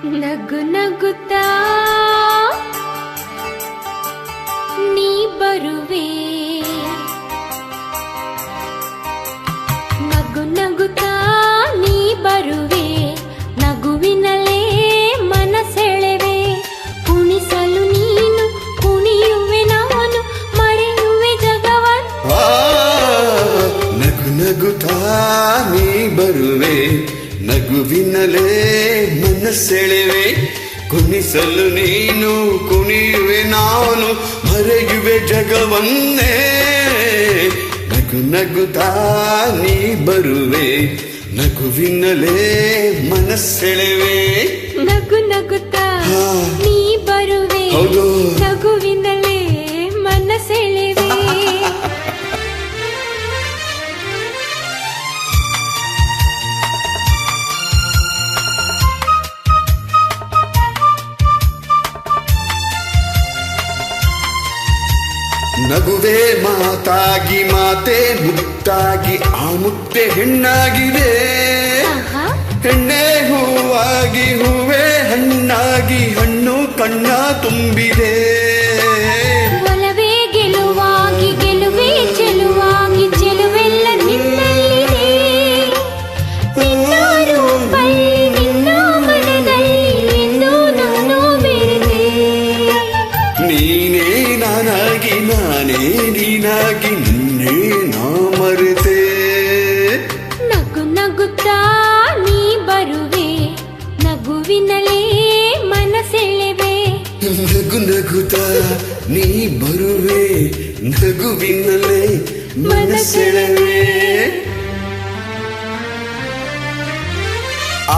ನಗು ನಗುತ್ತಾ ನೀ ಬರುವೆ, ನಗು ನಗುತ್ತಾ ನೀ ಬರುವೆ, ನಗುವಿನಲ್ಲೇ ಮನಸೆಳೆವೆ, ಕುಣಿಸಲು ನೀನು ಕುಣಿಯುವೆ, ನಾನು ಮರೆಯುವೆ ಜಗವನ್ನು. ನಗು ನಗುತ್ತಾ ನೀ ಬರುವೆ, ನಗುವಿನಲೇ ಮನಸೆಳೆವೆ, ಕುಣಿಸಲು ನೀನು ಕುಣಿಯುವೆ, ನಾನು ಮರೆಯುವೆ ಜಗವನ್ನೇ. ನಗು ನಗುತ್ತಾ ನೀ ಬರುವೆ, ನಗುವಿನಲೇ ಮನಸೆಳೆವೆ, ನಗು ನಗುತ್ತಾ ನೀ ಬರುವೆ, ಹೌದು, ನಗುವಿನಲ್ಲೇ ಮನಸೆಳೆವೆ. ನಗುವೆ ಮಾತಾಗಿ ಮಾತೆ ಮುತ್ತಾಗಿ ಆ ಮುತ್ತೆ ಹೆಣ್ಣಾಗಿದೆ, ಹೆಣ್ಣೆ ಹೂವಾಗಿ ಹೂವೆ ಹಣ್ಣಾಗಿ ಹಣ್ಣು ಕಣ್ಣ ತುಂಬಿದೆ. ಒಲವೇ ಗೆಲುವಾಗಿ ಗೆಲುವೆ ಚೆಲುವಾಗಿ ಚೆಲುವೆಲ್ಲ ನಿನ್ನಲ್ಲಿದೆ, ನಿನ್ನ ರೂಪಲ್ಲಿ ನಿನ್ನ ಮನದಲ್ಲಿ ಎಂದು ನಾನು ಬೆರೆತೆ. ನೀನೇ ನಾನಾಗಿ ನಾನೇ ನೀನಾಗಿ ನಿನ್ನೆ ನಾ ಮರೆತೆ. ನಗು ನಗುತ್ತಾ ನೀ ಬರುವೆ, ನಗುವಿನಲ್ಲೇ ಮನಸೆಳೆವೆ, ನಗು ನಗುತ್ತಾ ನೀ ಬರುವೆ, ನಗುವಿನಲ್ಲೇ ಮನಸೆಳೆವೆ.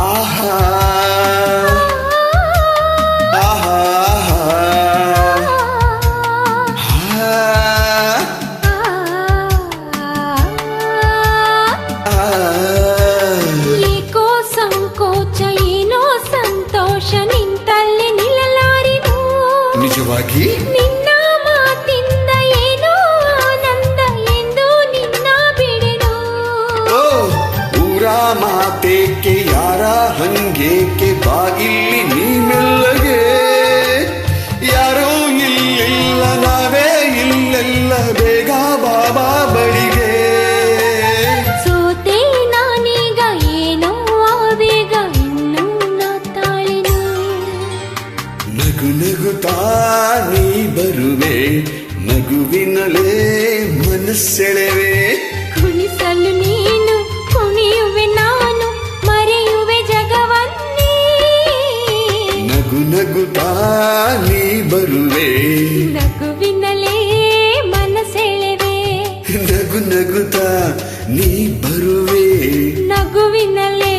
ಆಹಾ ಆಹಾ ಏಕೋ ಸಂಕೋಚ ಏನೋ ಸಂತೋಷ ನಿಂತಲ್ಲಿ ನಿಲ್ಲಲಾರಿನು, ನಿಜವಾಗಿ ನಿನ್ನ ಮಾತಿಂದ ಏನೋ ಆನಂದ ಎಂದು ನಿನ್ನ ಬಿಡೆನು. ಓ ಊರ ಮಾತೇಕೆ ಯಾರ ಹಂಗೇಕೆ ಬಾಗಿಲ್ಲಿ ನೀ ಮೆಲ್ಲಗೆ, ಯಾರೋ ಇಲ್ಲಿಲ್ಲ ನಾವೇ ಇಲ್ಲೆಲ್ಲ ಬೇಗ ಬಾಬಾ ಬಳಿಗೆ. ಸೋತೆ ನಾನೀಗ ಏನೋ ಆವೇಗ ಇನ್ನೂ ನಾ ತಾಳೆನು. ನಗು ನಗುತ್ತಾ ನೀ ಬರುವೆ, ನಗುವಿನಲೇ ಮನಸೆಳೆವೆ, ಕುಣಿಸಲು ನೀನು ಕುಣಿಯುವೆ, ನಾನು ಮರೆಯುವೆ ಜಗವನ್ನೇ. ನಗು ನಗುತ್ತಾ ನೀ ಬರುವೆ, ನಗುವಿನಲ್ಲೇ ಮನಸೆಳೆವೆ, ನಗು ನಗುತ್ತಾ ನೀ ಬರುವೆ, ನಗುವಿನಲ್ಲೇ